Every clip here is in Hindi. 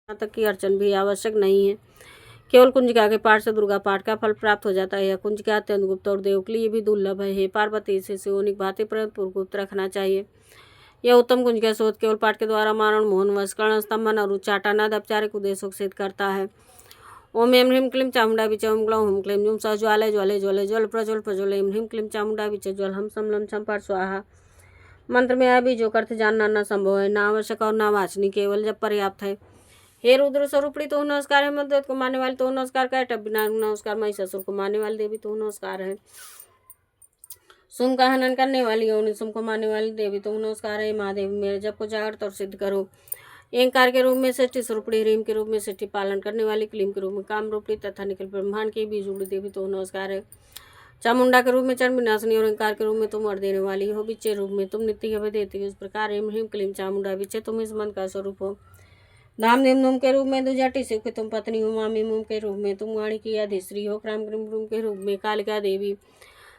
यहाँ तक की अर्चन भी आवश्यक नहीं है। केवल कुंजिका के पाठ से दुर्गा पाठ का फल प्राप्त हो जाता है। यह कुंजिका अत्यंत गुप्त और देव के लिए भी दुर्लभ है। हे पार्वती, इसे शिवनिक भांति पूर्व गुप्त रखना चाहिए। यह उत्तम कुंजिका शोध केवल पाठ के द्वारा मारण, मोहन, वशकरण, स्तंभन और उच्चाटनाद औपचारिक उद्देश्यों को सिद्ध करता है। ओम एम ह्रीम क्लीम चामुंडा विच ओम ग्लौं हुम क्लीम जुम स ज्वालय ज्वलय ज्वलय ज्वल प्रज्वल प्रज्वल एम ह्रीम क्लीम चामुंडा विच ज्वल हम सम लम छम पर स्वाहा। मंत्र में यह बीजों का अर्थ जानना न संभव है, न आवश्यक और न वाचनीय, केवल जब पर्याप्त है। हे रुद्र स्वरूपणी तो नमस्कार है। मदद को मानने वाली तो नमस्कार है। टब बिना नमस्कार। महिषासुर को मारने वाली देवी तो नमस्कार है। सुम का हनन करने वाली और निसुम को मारने वाली देवी तो नमस्कार है। महादेवी मेरे जप को जागृत और सिद्ध करो। एंकार के रूप में सृष्टि स्वरूपणी, ह्रीम के रूप में सृष्टि पालन करने वाली, क्लीम के रूप में काम रूपणी तथा निखिल ब्रह्मांड की बीजूड़ी देवी तो नमस्कार है। चामुंडा के रूप में चरण विनाशनी और एंकार के रूप में तुम वर देने वाली हो। बिच्चे रूप में तुम नित्य हमें देती हो। इस प्रकार एम ह्रीम क्लीम चामुंडा बिच्चे तुम इस मन का स्वरूप हो। धाम निम नुम के रूप में दुजाटी शिव की तुम पत्नी हो। मामी मुम के रूप में तुम वाणी की अधिश्री हो। क्राम क्रीम रूम के रूप में कालिका देवी।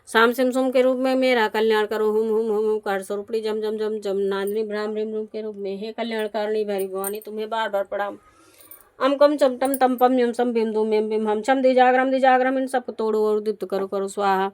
शाम सिम सुम के रूप में मेरा कल्याण करो। हुम हुम हुम हुम कार स्वरूपणी जम जम जम जम नांदनी भ्राम रिम रूम के रूप में हे कल्याणकारिणी भैरी भवानी तुम्हें बार बार प्रणाम। अम कम चम टम तम पम यम सम बिम दुम यम बिम हम छम दिजाग्रम इन सबको तोड़ो और दीप्त करो करो स्वाहा।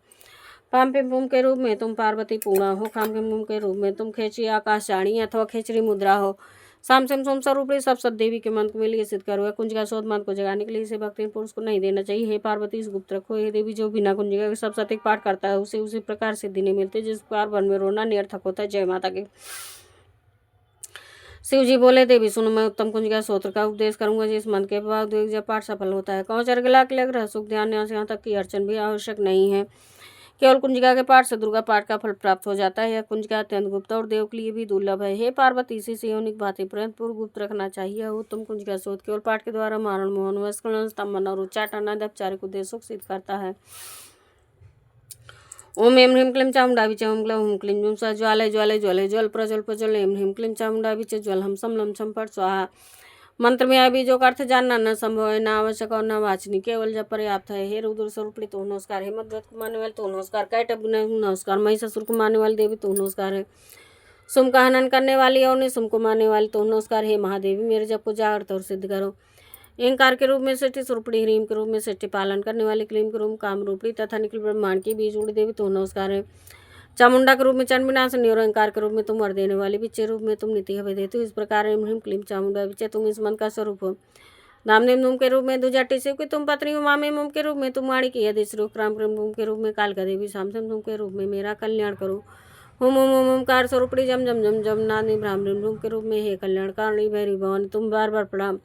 पाम पिम पुम के रूप में तुम पार्वती पूर्णा हो। खाम किम मुम के रूप में तुम खेची आकाशचाणी अथवा खेचरी मुद्रा हो। शाम सिम सोम स्वरूपणी सब सद देवी के मंत्र में लिए सिद्ध करो। कुंजिका शोध मंत्र को जगाने के लिए इसे भक्ति पुरुष को नहीं देना चाहिए। हे पार्वती, इस गुप्त रखो। हे देवी, जो बिना कुंजिका के सब सतिक पाठ करता है उसे उसी प्रकार सिद्धि नहीं मिलती जिस प्रकार वन में रोना निरर्थक होता है। जय माता की। शिव जी बोले, देवी सुनो, मैं उत्तम कुंजिका स्त्रोत्र का उपदेश करूंगा जिस मंत्र के बाद जब पाठ सफल होता है। कौन चरगला के लग सुख ध्यान यहाँ तक की अर्चन भी आवश्यक नहीं है। केवल कुंजिका के पाठ से दुर्गा पाठ का फल प्राप्त हो जाता है। यह कुंजिका अत्यंत गुप्त और देव के लिए भी दुर्लभ है। हे पार्वती, इसे शिवनिक भांति पूर्व गुप्त रखना चाहिए। उत्तम कुंजिका शोध केवल पाठ के द्वारा मारण, मोहन, वशकरण, स्तंभन और उच्चाटन औपचारिक उद्देश्यों को सिद्ध करता है। ओम एम ह्रीम क्लीम चामुंडा विच ओम ग्लौं हुम क्लीम जुम स ज्वालय ज्वलय ज्वलय ज्वल प्रज्वल प्रज्वल एम ह्रीम क्लीम चामुंडा विच ज्वल हम सम लम छम पर स्वाहा। मंत्र में यह बीजों का अर्थ जानना न संभव है, न आवश्यक और न वाचनीय, केवल जब पर्याप्त है। हे रुद्र स्वरूपणी तो नमस्कार। हे मदव्रत को मारने वाले तो नमस्कार। कैटब नमस्कार। महिषासुर को मारने वाली देवी तो नमस्कार है। सुम का हनन करने वाली और निसुम को मारने वाली तो नमस्कार। हे महादेवी, मेरे जप को जागृत और सिद्ध करो। एंकार के रूप में सृष्टि स्वरूपणी, ह्रीम के रूप में सृष्टि पालन करने वाली, क्लीम के रूप में काम रूपणी तथा निखिल ब्रह्मांड की बीज उड़ी देवी तो नमस्कार है। चामुंडा के रूप में चंड विनाशनी और अहंकार के रूप में तुम वर देने वाली, बिच्चे रूप में तुम नीति हमें देती हो। इस प्रकार एम ह्रीम क्लीम चामुंडा बिच्चे तुम इस मन का स्वरूप हो। धामदेव मुम के रूप में दुजाटी शिव की तुम पत्नी हो। मामे मुम के रूप में तुम वाणी की अधिश्री हो। क्राम क्रीम मुम के रूप में कालिका देवी। शामसम मुम के रूप में मेरा कल्याण करो। हुम हुम हुम कार स्वरूपणी जम जम जम जम नानी भ्राम रूम के रूप में हे कल्याणकारिणी भैरी भवानी तुम बार बार प्रणाम।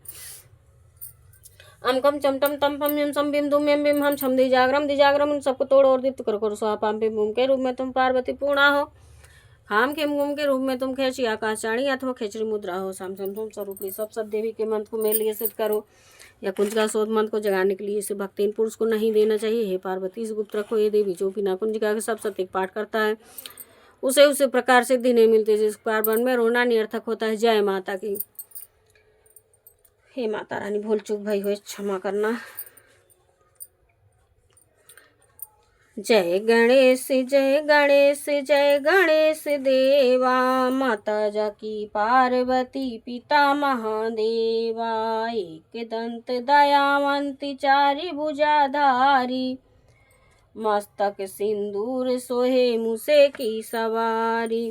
अम कम चम टम तम पम यम सम बिम दुम यम बिम हम छम दिजाग्रम इन सबको तोड़ो और दीप्त करो करो स्वाहा। पाम पिम मुम के रूप में तुम पार्वती पूर्णा हो। खाम खेम गुम के रूप में तुम खेची आकाशचाणी अथवा खेचरी मुद्रा हो। शाम सम सोम स्वरूपणी सब सब देवी के मंत्र को मेरे लिए सिद्ध करो। या कुंजिका शोध मंत्र को जगाने के लिए इसे भक्तिहीन पुरुष को नहीं देना चाहिए। हे पार्वती, इस गुप्त रखो। ये देवी, जो बिना कुंजिका के सब सतिक पाठ करता है उसे उसी प्रकार सिद्धि नहीं मिलती जिस प्रकार वन में रोना निरर्थक होता है। जय माता की। हे माता रानी, भूल चूक भई हो क्षमा करना। जय गणेश जय गणेश जय गणेश देवा। माता जाकी पार्वती पिता महादेवा। एक दंत दयावंती चारि भुजाधारी। मस्तक सिंदूर सोहे मुसे की सवारी।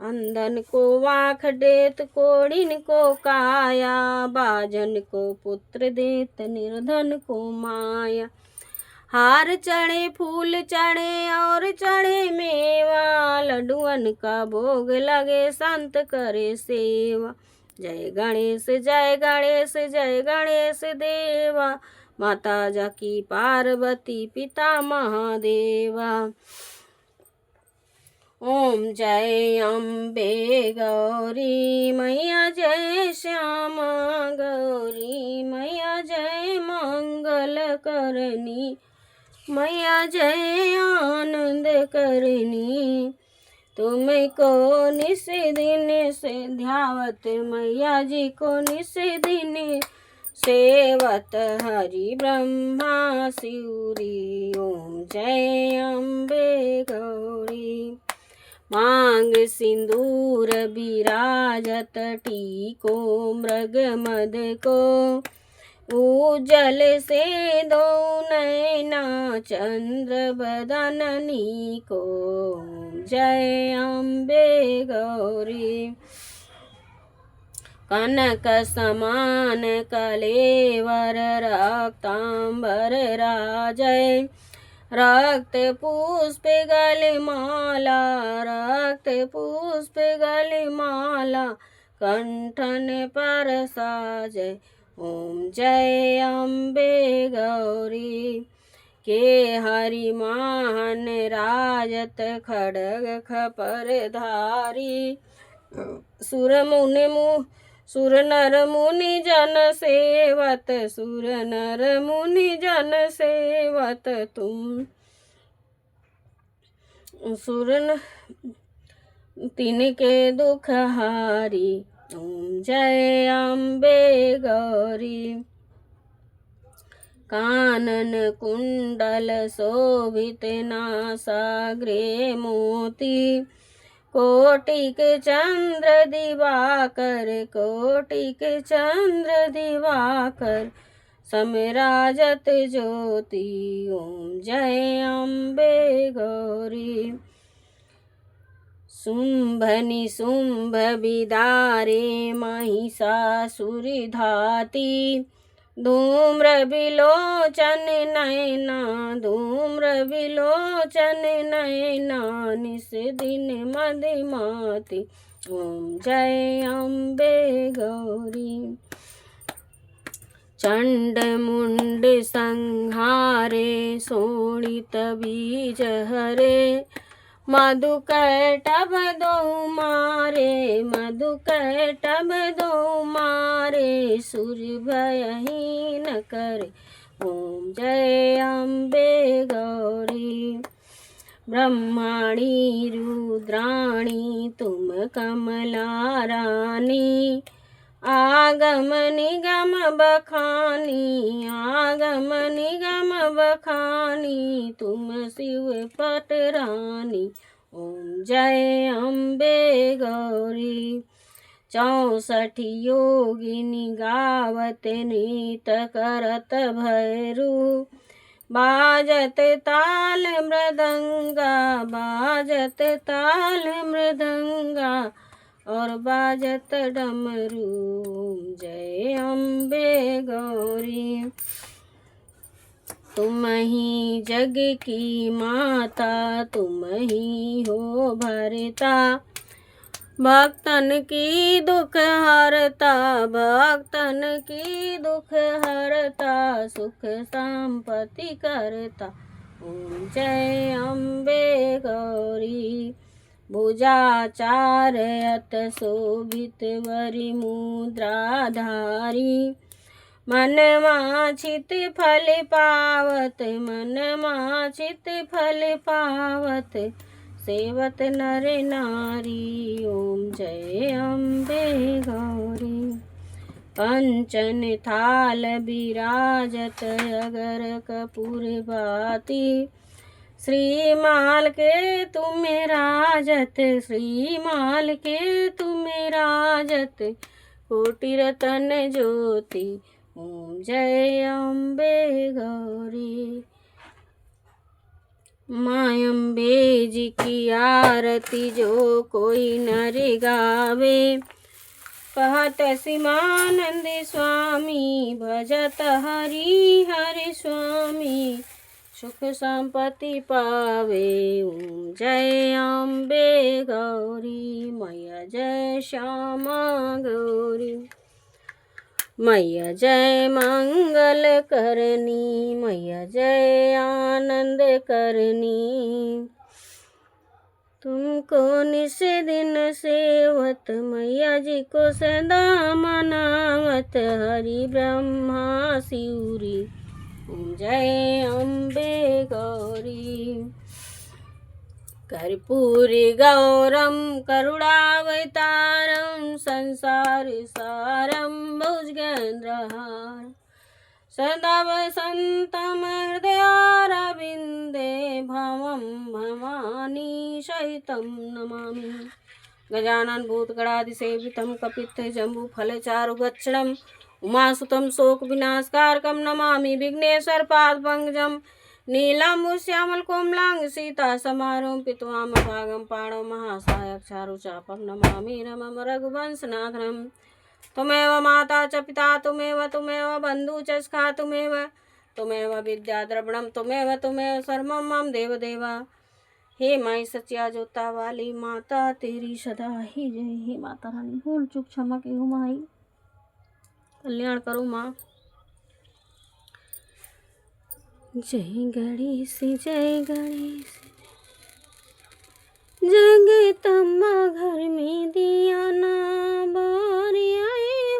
अंधन को आँख देत कोड़िन को काया। बाजन को पुत्र देत निर्धन को माया। हार चढ़े फूल चढ़े और चढ़े मेवा। लड्डुअन का भोग लगे संत करे सेवा। जय गणेश जय गणेश जय गणेश देवा। माता जाकी पार्वती पिता महादेवा। ओम जय अम्बे गौरी मैया जय श्यामा गौरी मैया जय मंगल करनी मैया जय आनंद करनी। तुमको निस दिन से ध्यावत मैया जी को निस दिन सेवत हरि ब्रह्मा शिवरी। ओम जय अम्बे गौरी। मांग सिंदूर बिराजत टीको मृग मद को उज्जल से दो नैना चंद्र बदननी को। जय अम्बे गौरी। कनक समान कलेवर रक्तांबर राजय रक्त पुष्प गलमाला रक्त पुष्प गलमाला कंठन पर साजय। ओम जय अम्बे गौरी। के हरि माहन राजत खड़ग खपर धारी सुर नर मुनि जन सेवत सुर नर मुनि जन सेवत तुम तिनके दुख हारी। ओम जय अम्बे गौरी। कानन कुंडल शोभित नासाग्रे मोती कोटिक चंद्र दिवाकर कोटिक चंद्र दिवाकर समराजत ज्योति। ओम जय अम्बे गौरी। शुंभ निशुंभ बिदारे महिषासुर धाती धूम्र विलोचन नैना धूम्र विलोचन नैना निस दिन मदमाती। ओम जय अम्बे गौरी। चंड मुंड संहारे शोणित बीज हरे मधुकैटभ दो मारे मधुकैटभ दो मारे सूर्य भयहीन करे। ओम जय अम्बे गौरी। ब्रह्माणी रुद्राणी तुम कमला रानी आगम निगम बखानी आगम निगम बखानी तुम शिव पटरानी। ओम जय अम्बे गौरी। 64 योगिनी गावत नीत करत भैरू बाजत ताल मृदंगा बाजत ताल मृदंगा और बाजत डमरू। जय अम्बे गौरी। तुम ही जग की माता तुम ही हो भरता भक्तन की दुख हरता भक्तन की दुख हरता सुख संपत्ति करता। ओम जय अम्बे गौरी। भुजाचार्यत शोभित वरि मुद्राधारी मन माचित फल पावत मन माचित फल पावत सेवत नर नारी। ओम जय अम्बे गौरी। कंचन थाल बिराजत अगर कपूर बाती श्रीमाल के तुम राजत श्रीमाल के तुम राजत कोटि रतन ज्योति। ओम जय अम्बे गौरी। माँ अम्बे जी की आरती जो कोई नर गावे कहत सिमानंद स्वामी भजत हरि हरि स्वामी सुख संपत्ति पावे। ओम जय अम्बे गौरी। मैया जय श्यामा गौरी। मैया जय मंगल करनी मैया जय आनंद करनी तुमको निस दिन सेवत मैया जी को सदा मनावत हरि ब्रह्मा शिवरी। ओम जय अम्बे गौरी। कर्पूरी गौरम करुणावतारम संसार सारम भुजगेन्द्रहार सदा वसन्तं हृदयारविन्दे भवं भवानी सहितं नमामि। गजानन भूतगणाधिसेवितं कपित्थजम्बूफलचारुगच्छनं उमासुतं शोकविनाशकारकं नमामि। विघ्नेश्वरपादपङ्कजं नीलाम्बुश्यामलकोमलांग सीतासमारोहं पीतवामभागं पाणौ महासायकचारुचापं नमामि। नमः रघुवंशनाथनं त्वमेव माता च पिता त्वमेव बन्धु च सखा त्वमेव विद्याद्रविणं त्वमेव सर्वं मम देवदेव। हे माई सच्चिया जोता वाली माता तेरी सदा ही जय। हे माता रानी भूल चूक क्षमा की हो माई, कल्याण करो माँ। जय गणेश जगदम्बा घर में दिया ना